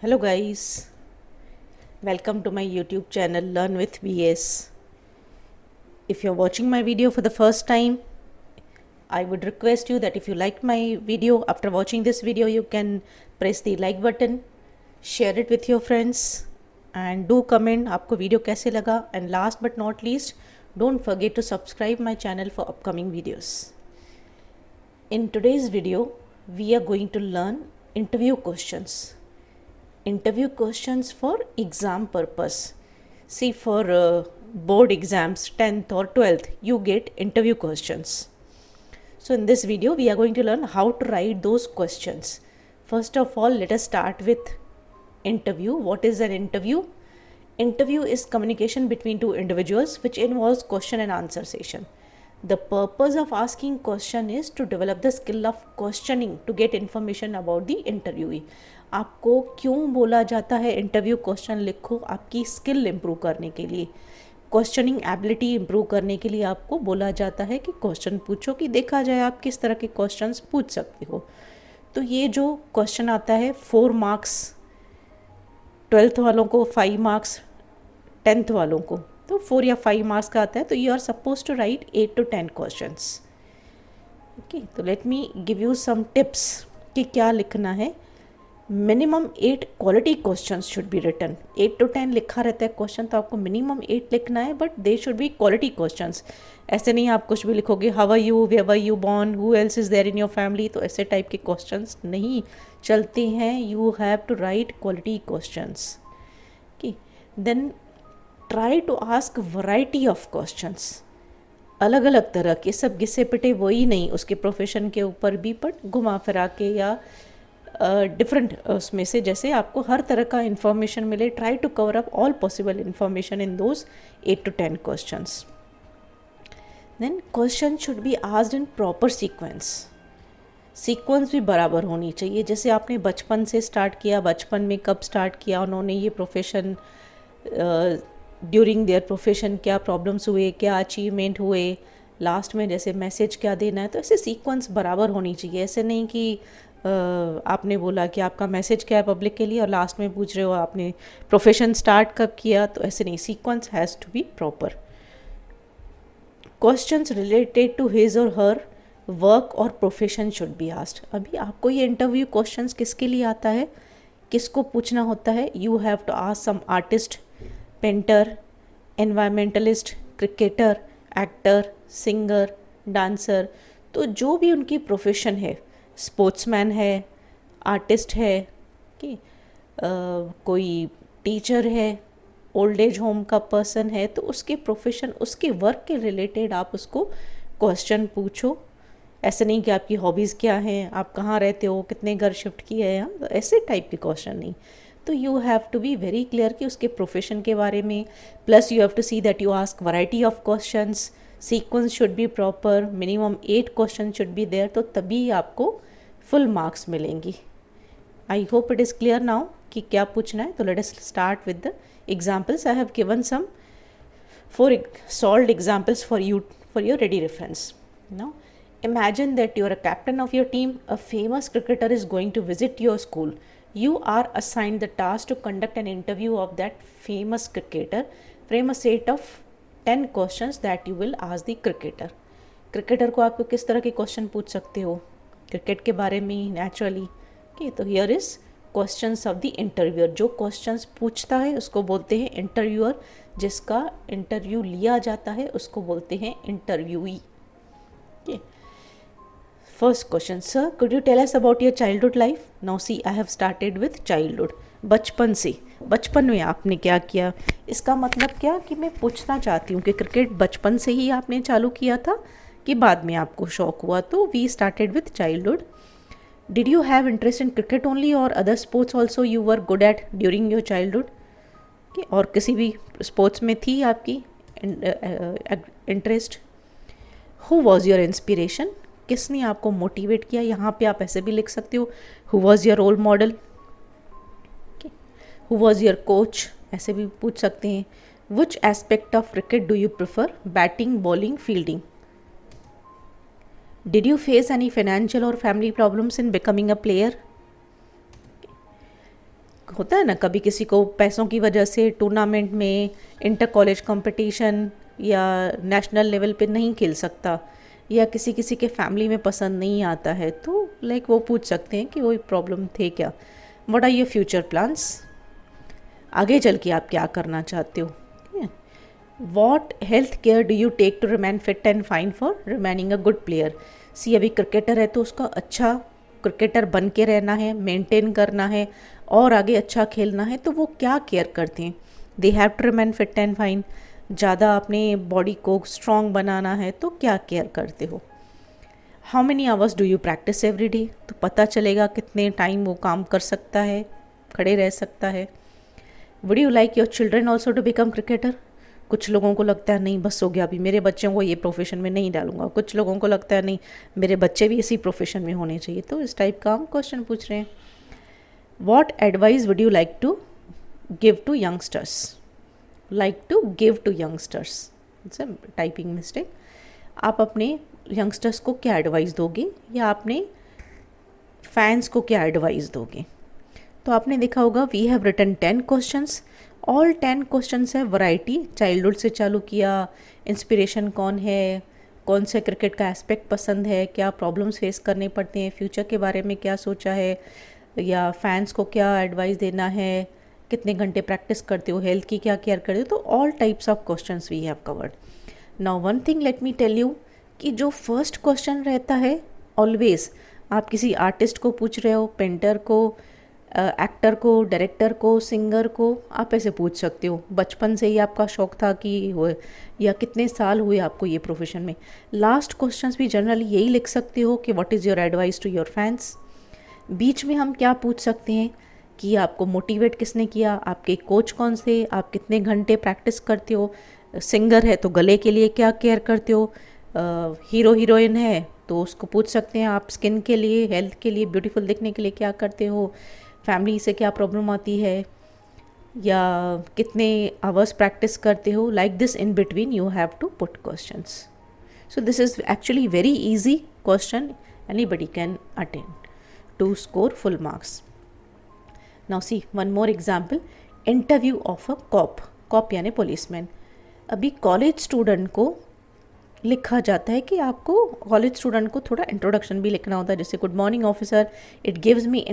Hello guys, welcome to my YouTube channel Learn with BS. If you're watching my video for the first time, I would request you that if you liked my video, after watching this video you can press the like button, share it with your friends and do comment आपको video कैसे लगा, and last but not least, don't forget to subscribe my channel for upcoming videos. In today's video, we are going to learn interview questions. Interview questions for exam purpose. See, for board exams 10th or 12th you get interview questions. So in this video we are going to learn how to write those questions. First of all, let us start with interview. What is an interview? Interview is communication between two individuals which involves question and answer session. The purpose of asking question is to develop the skill of questioning to get information about the interviewee. आपको क्यों बोला जाता है interview question लिखो? आपकी skill improve करने के लिए, क्वेश्चनिंग एबिलिटी इम्प्रूव करने के लिए आपको बोला जाता है कि क्वेश्चन पूछो कि देखा जाए आप किस तरह के क्वेश्चंस पूछ सकते हो. तो ये जो क्वेश्चन आता है 4 मार्क्स 12th वालों को, 5 मार्क्स 10th वालों को, तो 4 या 5 मार्क्स का आता है. तो you are suppose to write 8 to 10 questions. Okay, तो let me give you some tips कि क्या लिखना है. Minimum 8 quality questions should be written. 8 to 10 लिखा रहता है क्वेश्चन, तो आपको मिनिमम 8 लिखना है, but they should be quality questions. ऐसे नहीं आप कुछ भी लिखोगे, how are you, where were you born, who else is there in your family, तो ऐसे टाइप के क्वेश्चंस नहीं चलते हैं. You have to write quality questions. Okay, then try to ask variety of questions. अलग अलग तरह के, सब घिसे पिटे वही नहीं उसके प्रोफेशन के ऊपर भी, बट घुमा फिरा के या डिफरेंट उसमें से, जैसे आपको हर तरह का इन्फॉर्मेशन मिले. Try to cover up all possible information in those 8 to 10 questions. Then question should be asked in proper sequence. Sequence भी बराबर होनी चाहिए. जैसे आपने बचपन से स्टार्ट किया, बचपन में कब स्टार्ट किया उन्होंने ये प्रोफेशन, ड्यूरिंग देयर प्रोफेशन क्या प्रॉब्लम्स हुए, क्या अचीवमेंट हुए, लास्ट में जैसे मैसेज क्या देना है, तो ऐसे सीक्वेंस बराबर होनी चाहिए. ऐसे नहीं कि आपने बोला कि आपका मैसेज क्या है पब्लिक के लिए और लास्ट में पूछ रहे हो आपने प्रोफेशन स्टार्ट कब किया, तो ऐसे नहीं. Sequence has to be proper. Questions related to his और हर वर्क और प्रोफेशन शुड बी आस्क्ड. अभी आपको ये इंटरव्यू क्वेश्चंस किसके लिए आता है, किसको पूछना होता है? You have to ask some artist, painter, environmentalist, cricketer, actor, singer, dancer. तो जो भी उनकी प्रोफेशन है, स्पोर्ट्समैन है, आर्टिस्ट है कि कोई टीचर है, ओल्ड एज होम का पर्सन है, तो उसके प्रोफेशन, उसके वर्क के रिलेटेड आप उसको क्वेश्चन पूछो. ऐसे नहीं कि आपकी हॉबीज़ क्या हैं, आप कहाँ रहते हो, कितने घर शिफ्ट किए हैं, तो ऐसे टाइप के क्वेश्चन नहीं. तो you have to be very clear कि उसके प्रोफेशन के बारे में. Plus you have to see that you ask variety of questions. Sequence should be proper. Minimum 8 question should be there, तो तभी आपको फुल मार्क्स मिलेंगी. I hope it is clear now कि क्या पूछना है. तो let us start with the examples. I have given some 4 solved examples for you for your ready reference. Now imagine that you are a captain of your team. A famous cricketer is going to visit your school. You are assigned the task to conduct an interview of that famous cricketer. Frame a set of 10 questions that you will ask the cricketer. Cricketer को आपको किस तरह के question पूछ सकते हो? Cricket के बारे में नेचुरली. ओके, तो here is questions of the interviewer. जो क्वेश्चंस पूछता है उसको बोलते हैं इंटरव्यूअर. जिसका इंटरव्यू लिया जाता है उसको बोलते हैं interviewee. Okay, first question, sir could you tell us about your childhood life? Now see, I have started with childhood. बचपन से, बचपन में आपने क्या किया? इसका मतलब क्या कि मैं पूछना चाहती हूँ कि क्रिकेट बचपन से ही आपने चालू किया था कि बाद में आपको शौक हुआ? तो we started with childhood. Did you have interest in cricket only और other sports also you were good at during your childhood? और किसी भी स्पोर्ट्स में थी आपकी interest? Who was your inspiration? किसने आपको मोटिवेट किया? यहाँ पे आप ऐसे भी लिख सकते हो, who was your role model, who was your coach, ऐसे भी पूछ सकते हैं. Which aspect of cricket do you prefer, batting, bowling, fielding? Did you face any financial or family problems in becoming a player? होता है ना, कभी किसी को पैसों की वजह से टूर्नामेंट में, इंटर कॉलेज कंपटीशन या नेशनल लेवल पे नहीं खेल सकता, या किसी किसी के फैमिली में पसंद नहीं आता है, तो लाइक वो पूछ सकते हैं कि वो प्रॉब्लम थे क्या, what are your future plans, आगे चल के आप क्या करना चाहते हो, what health care do you take to remain fit and fine for remaining a good player. सी अभी क्रिकेटर है तो उसका अच्छा क्रिकेटर बन के रहना है, मेंटेन करना है और आगे अच्छा खेलना है, तो वो क्या केयर करते हैं, they have to remain fit and fine. ज़्यादा अपने बॉडी को स्ट्रॉन्ग बनाना है तो क्या केयर करते हो। How many hours do you practice every day, तो पता चलेगा कितने टाइम वो काम कर सकता है, खड़े रह सकता है। Would you like your children also to become cricketer. कुछ लोगों को लगता है नहीं बस हो गया, अभी मेरे बच्चों को ये प्रोफेशन में नहीं डालूंगा, कुछ लोगों को लगता है नहीं मेरे बच्चे भी इसी प्रोफेशन में होने चाहिए, तो इस टाइप का हम क्वेश्चन पूछ रहे हैं। What advice would you like to give to youngsters, like to give to youngsters, it's a typing mistake. आप अपने यंगस्टर्स को क्या एडवाइस दोगे या अपने फैंस को क्या एडवाइस दोगे। तो आपने देखा होगा we have written 10 questions, all 10 questions है वैरायटी, चाइल्डहुड से चालू किया, इंस्पिरेशन कौन है, कौन से क्रिकेट का एस्पेक्ट पसंद है, क्या प्रॉब्लम्स फेस करने पड़ते हैं, फ्यूचर के बारे में क्या सोचा है, या फैंस को क्या एडवाइस देना है, कितने घंटे प्रैक्टिस करते हो, हेल्थ की क्या केयर करते हो, तो all types of questions we have covered. Now one thing let me tell you कि जो फर्स्ट क्वेश्चन रहता है ऑलवेज, आप किसी आर्टिस्ट को पूछ रहे हो, पेंटर को, एक्टर को, डायरेक्टर को, सिंगर को, आप ऐसे पूछ सकते हो बचपन से ही आपका शौक था कि हो, या कितने साल हुए आपको ये प्रोफेशन में। लास्ट क्वेश्चंस भी जनरली यही लिख सकते हो कि what is your advice to your fans. बीच में हम क्या पूछ सकते हैं कि आपको मोटिवेट किसने किया, आपके कोच कौन से, आप कितने घंटे प्रैक्टिस करते हो, सिंगर है तो गले के लिए क्या केयर करते हो, हीरो हीरोइन है तो उसको पूछ सकते हैं आप स्किन के लिए, हेल्थ के लिए, ब्यूटीफुल दिखने के लिए क्या करते हो, फैमिली से क्या प्रॉब्लम आती है, या कितने आवर्स प्रैक्टिस करते हो। Like this in between you have to put questions. So this is actually very easy question, anybody can attend to score full marks. Now see one more example, interview of a cop, cop यानी policeman. अभी college student को लिखा जाता है कि आपको college student को थोड़ा इंट्रोडक्शन भी लिखना होता है, जैसे good morning officer, it gives me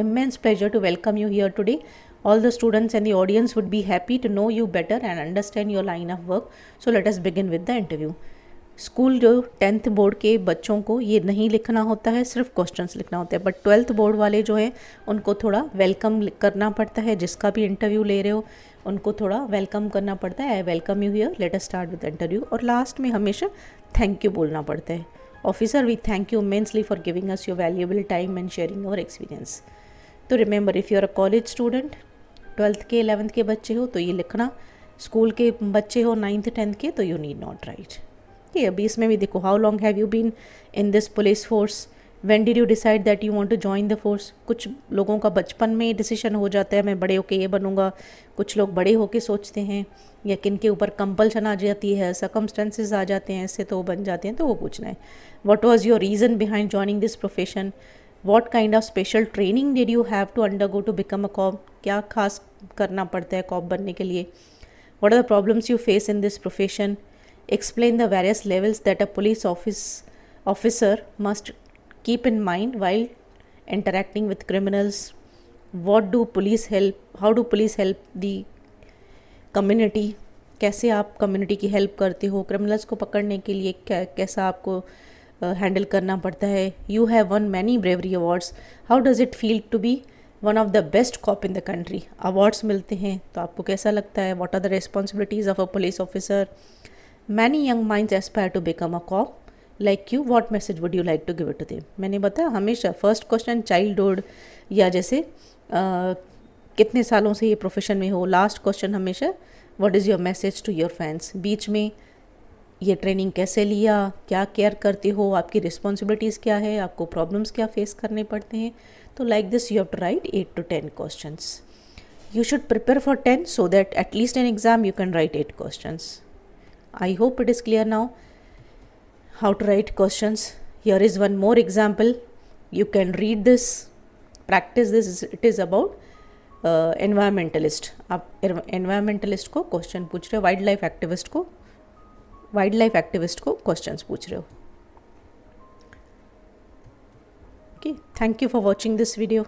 immense pleasure to welcome you here today. All the students and the audience would be happy to know you better and understand your line of work. So let us begin with the interview. School जो 10th board के बच्चों को ये नहीं लिखना होता है, सिर्फ क्वेश्चंस लिखना होता है, बट 12th बोर्ड वाले जो है उनको थोड़ा वेलकम करना पड़ता है, जिसका भी इंटरव्यू ले रहे हो उनको थोड़ा वेलकम करना पड़ता है, I welcome you here, let us start with interview. और लास्ट में हमेशा थैंक यू बोलना पड़ता है, officer we thank you immensely for giving us your valuable time and sharing our experience. तो remember if you are a college student, 12th के 11th के बच्चे हो तो ये लिखना, स्कूल के बच्चे हो 9th 10th के तो यू नीड नॉट राइट। ये अभी इसमें भी देखो, how long have you been in this police force, when did you decide that you want to join the force. कुछ लोगों का बचपन में डिसीजन हो जाता है मैं बड़े होके ये बनूंगा, कुछ लोग बड़े होके सोचते हैं, या किन के ऊपर कंपल्शन आ जाती है, सर्कमस्टेंसेस आ जाते हैं ऐसे तो वो बन जाते हैं, तो वो पूछना है। What was your reason behind joining this profession, what kind of special training did you have to undergo to become a cop, क्या खास करना पड़ता है कॉप बनने के लिए, what are the problems you face in this profession, explain the various levels that a police officer must keep in mind while interacting with criminals, how do police help the community, कैसे आप community की help करते हो, criminals को पकड़ने के लिए कैसा आपको हैंडल करना पड़ता है। You have won many bravery awards, how does it feel to be one of the best cop in the country. Awards मिलते हैं तो आपको कैसा लगता है, what are the responsibilities of a police officer. Many young minds aspire to become a cop like you. What message would you like to give it to them? मैंने बताया हमेशा फर्स्ट क्वेश्चन चाइल्डहुड या जैसे कितने सालों से ये profession में हो, लास्ट क्वेश्चन हमेशा what is your message to your fans. बीच में ये ट्रेनिंग कैसे लिया, क्या केयर करते हो, आपकी रिस्पॉन्सिबिलिटीज़ क्या है, आपको प्रॉब्लम्स क्या फेस करने पड़ते हैं। तो like this you have to write 8 to 10 questions. You should prepare for 10 so that at least in exam you can write 8 questions. I hope it is clear now how to write questions. Here is one more example. You can read this, practice this. It is about environmentalist, आप environmentalist को question पूछ रहे हो, wild life activist को questions पूछ रहे हो. Okay, thank you for watching this video.